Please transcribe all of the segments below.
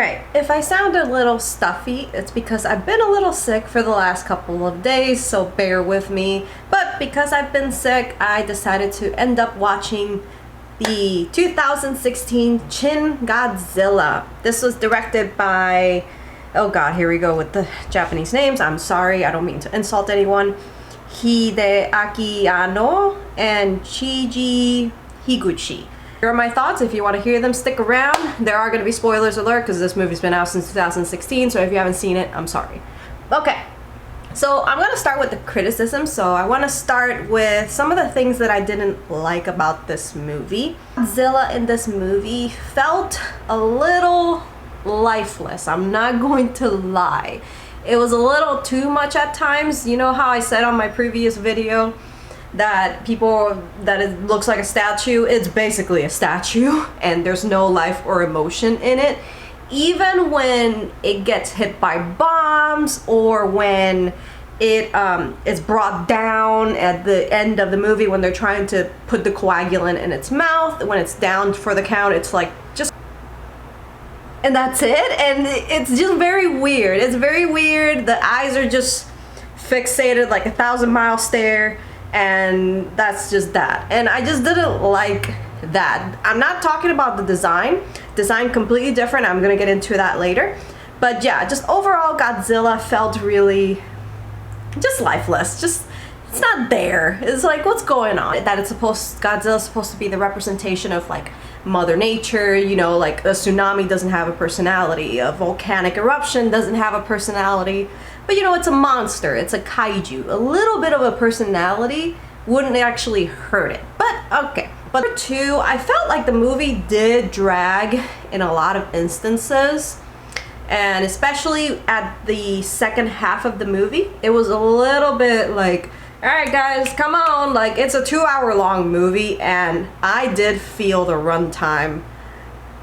Alright, if I sound a little stuffy, it's because I've been a little sick for the last couple of days, so bear with me. But because I've been sick, I decided to end up watching the 2016 Shin Godzilla. This was directed by, oh god, here we go with the Japanese names. I'm sorry, I don't mean to insult anyone. Hideaki Anno and Chiji Higuchi. Here are my thoughts. If you want to hear them, stick around. There are going to be spoilers alert because this movie's been out since 2016, so if you haven't seen it, I'm sorry. Okay, so I'm going to start with the criticism. So I want to start with some of the things that I didn't like about this movie. Godzilla in this movie felt a little lifeless. I'm not going to lie. It was a little too much at times. You know how I said on my previous video that it looks like a statue? It's basically a statue and there's no life or emotion in it. Even when it gets hit by bombs or when it is brought down at the end of the movie when they're trying to put the coagulant in its mouth, when it's down for the count, it's like just, and that's it. And it's just very weird. It's very weird. The eyes are just fixated like a 1,000-mile stare, and that's just that. And I just didn't like that. I'm not talking about the design completely different. I'm gonna get into that later, but yeah, just overall Godzilla felt really just lifeless. Just, it's not there. It's like, what's going on? That Godzilla's supposed to be the representation of like Mother Nature, you know, like a tsunami doesn't have a personality, a volcanic eruption doesn't have a personality. But you know, it's a monster, it's a kaiju. A little bit of a personality wouldn't actually hurt it. But okay. But number two, I felt like the movie did drag in a lot of instances. And especially at the second half of the movie, it was a little bit like, alright guys, come on, like it's a 2-hour-long movie, and I did feel the runtime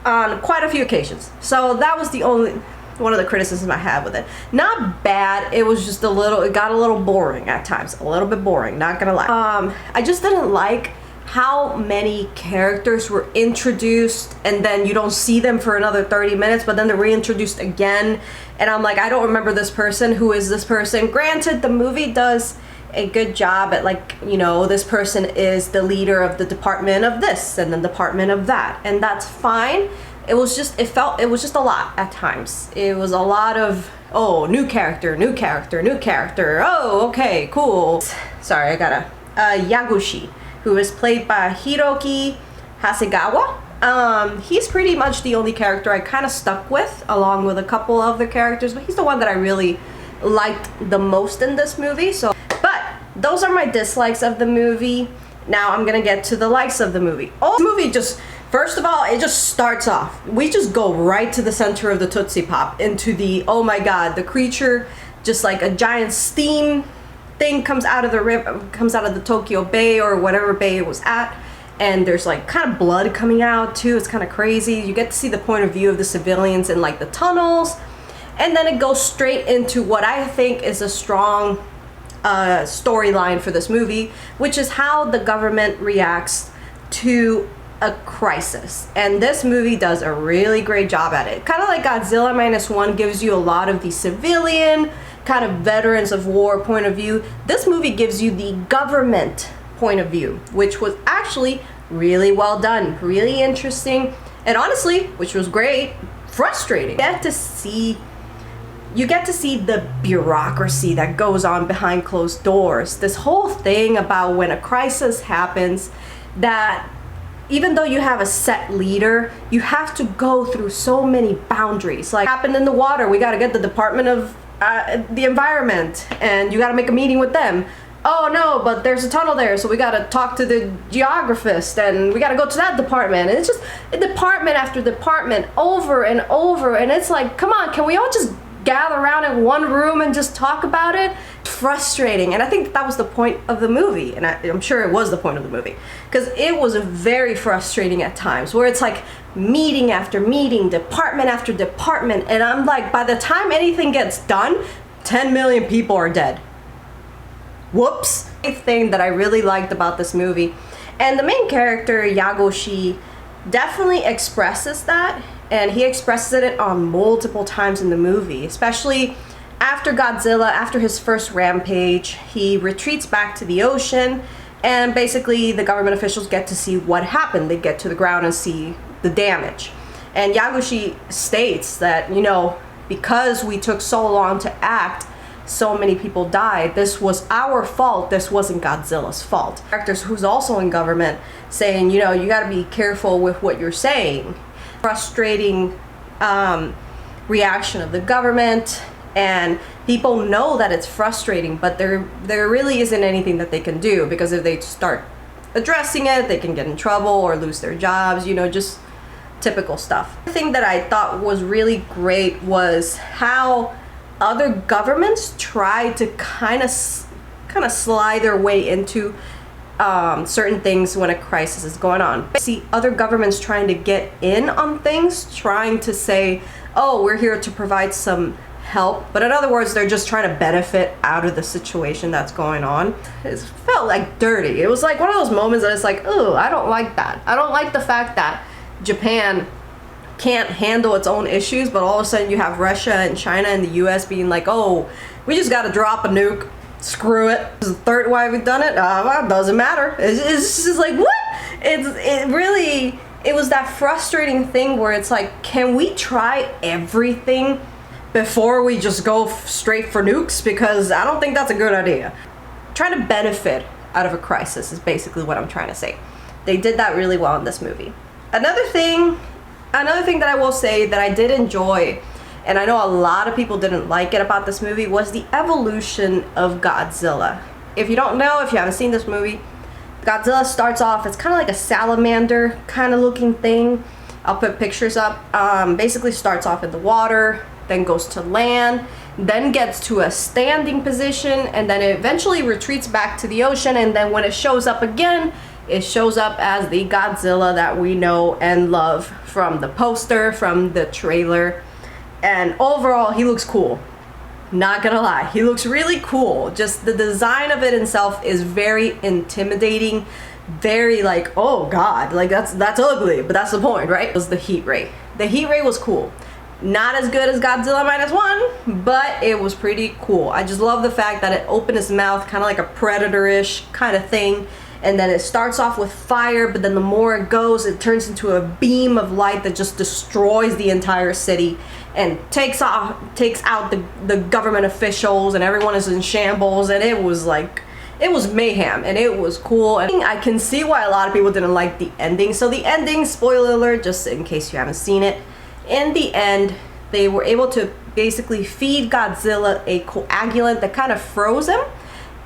on quite a few occasions. So that was the only one of the criticisms I had with it. Not bad, it was just it got a little boring at times. A little bit boring, not gonna lie. I just didn't like how many characters were introduced and then you don't see them for another 30 minutes, but then they're reintroduced again. And I'm like, I don't remember this person. Who is this person? Granted, the movie does a good job at, like, you know, this person is the leader of the department of this and the department of that, and that's fine. It was just a lot at times. It was a lot of, oh, new character, oh, okay, cool. Sorry, I gotta, Yaguchi, who is played by Hiroki Hasegawa. He's pretty much the only character I kind of stuck with, along with a couple other characters, but he's the one that I really liked the most in this movie. So, but those are my dislikes of the movie. Now I'm gonna get to the likes of the movie. Oh, the movie just, first of all, it just starts off. We just go right to the center of the Tootsie Pop, into the, oh my god, the creature, just like a giant steam thing comes out of the river, comes out of the Tokyo Bay or whatever bay it was at, and there's like kind of blood coming out too. It's kind of crazy. You get to see the point of view of the civilians in like the tunnels, and then it goes straight into what I think is a strong storyline for this movie, which is how the government reacts to a crisis. And this movie does a really great job at it. Kind of like Godzilla -1 gives you a lot of the civilian kind of veterans of war point of view. This movie gives you the government point of view, which was actually really well done, really interesting, and honestly, which was great, frustrating. You get to see the bureaucracy that goes on behind closed doors. This whole thing about when a crisis happens, that even though you have a set leader, you have to go through so many boundaries. Like happened in the water, we gotta get the Department of the Environment, and you gotta make a meeting with them. Oh no, but there's a tunnel there, so we gotta talk to the geographist, and we gotta go to that department. And it's just department after department over and over, and it's like, come on, can we all just gather around in one room and just talk about it? Frustrating. And I think that was the point of the movie, and I'm sure it was the point of the movie, because it was very frustrating at times, where it's like meeting after meeting, department after department, and I'm like, by the time anything gets done, 10 million people are dead. Whoops. A thing that I really liked about this movie, and the main character Yaguchi definitely expresses that And he expresses it on multiple times in the movie, especially after Godzilla, after his first rampage. He retreats back to the ocean, and basically the government officials get to see what happened. They get to the ground and see the damage. And Yaguchi states that, you know, because we took so long to act, so many people died. This was our fault. This wasn't Godzilla's fault. Characters who's also in government saying, you know, you got to be careful with what you're saying. Frustrating reaction of the government, and people know that it's frustrating, but there really isn't anything that they can do, because if they start addressing it, they can get in trouble or lose their jobs, you know, just typical stuff. The thing that I thought was really great was how other governments try to kind of slide their way into certain things when a crisis is going on. I see other governments trying to get in on things, trying to say, oh, we're here to provide some help, but in other words, they're just trying to benefit out of the situation that's going on. It felt like dirty. It was like one of those moments that it's like, oh, I don't like that. I don't like the fact that Japan can't handle its own issues, but all of a sudden you have Russia and China and the US being like, oh, we just got to drop a nuke. Screw it. This is the third why we've done it. Well, it doesn't matter. It's just like, what? It was that frustrating thing where it's like, can we try everything before we just go straight for nukes? Because I don't think that's a good idea. Trying to benefit out of a crisis is basically what I'm trying to say. They did that really well in this movie. Another thing that I will say that I did enjoy, and I know a lot of people didn't like it about this movie, was the evolution of Godzilla. If you don't know, if you haven't seen this movie, Godzilla starts off, it's kind of like a salamander kind of looking thing. I'll put pictures up. Basically starts off in the water, then goes to land, then gets to a standing position, and then it eventually retreats back to the ocean, and then when it shows up again, it shows up as the Godzilla that we know and love from the poster, from the trailer. And overall, he looks cool. Not gonna lie, he looks really cool. Just the design of it itself is very intimidating, very like, oh god, like that's ugly, but that's the point, right? It was the heat ray. The heat ray was cool. Not as good as Godzilla -1, but it was pretty cool. I just love the fact that it opened its mouth kind of like a predator-ish kind of thing, and then it starts off with fire, but then the more it goes, it turns into a beam of light that just destroys the entire city and takes out the government officials, and everyone is in shambles, and it was like, it was mayhem, and it was cool. And I can see why a lot of people didn't like the ending. So the ending, spoiler alert, just in case you haven't seen it, in the end, they were able to basically feed Godzilla a coagulant that kind of froze him.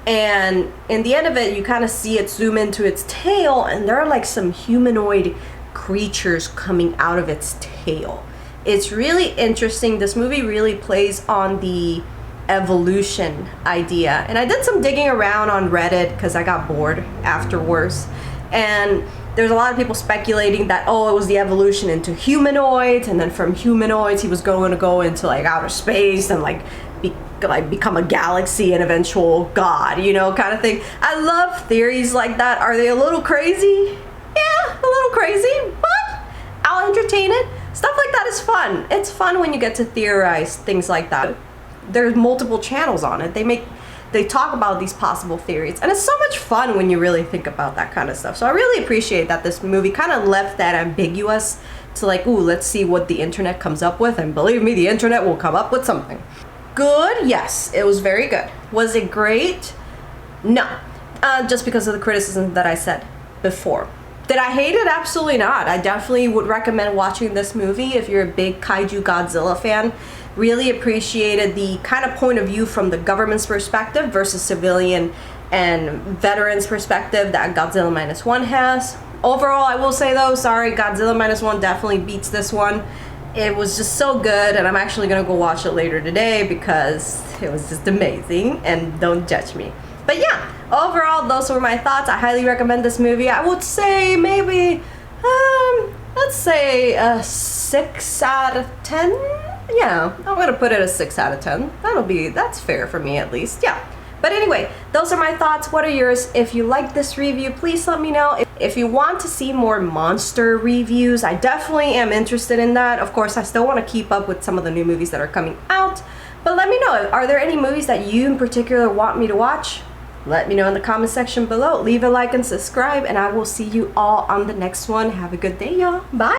And in the end of it, you kind of see it zoom into its tail, and there are like some humanoid creatures coming out of its tail. It's really interesting. This movie really plays on the evolution idea. And I did some digging around on Reddit because I got bored afterwards. And there's a lot of people speculating that, oh, it was the evolution into humanoids, and then from humanoids he was going to go into like outer space and like become a galaxy and eventual god, you know, kind of thing. I love theories like that. Are they a little crazy? Yeah, a little crazy, but I'll entertain it. Stuff like that is fun. It's fun when you get to theorize things like that. There's multiple channels on it. They talk about these possible theories, and it's so much fun when you really think about that kind of stuff. So I really appreciate that this movie kind of left that ambiguous to like, ooh, let's see what the internet comes up with, and believe me, the internet will come up with something. Good? Yes, it was very good. Was it great? No. Just because of the criticism that I said before. Did I hate it? Absolutely not. I definitely would recommend watching this movie if you're a big Kaiju Godzilla fan. Really appreciated the kind of point of view from the government's perspective versus civilian and veterans perspective that Godzilla -1 has. Overall, I will say though, sorry, Godzilla -1 definitely beats this one. It was just so good, and I'm actually gonna go watch it later today because it was just amazing, and don't judge me. But yeah, overall, those were my thoughts. I highly recommend this movie. I would say maybe, let's say a 6 out of 10. Yeah, I'm gonna put it a 6 out of 10. That's fair for me at least, yeah. But anyway, those are my thoughts. What are yours? If you like this review, please let me know. if you want to see more monster reviews, I definitely am interested in that. Of course, I still want to keep up with some of the new movies that are coming out. But let me know, are there any movies that you in particular want me to watch? Let me know in the comment section below. Leave a like and subscribe, and I will see you all on the next one. Have a good day, y'all. Bye.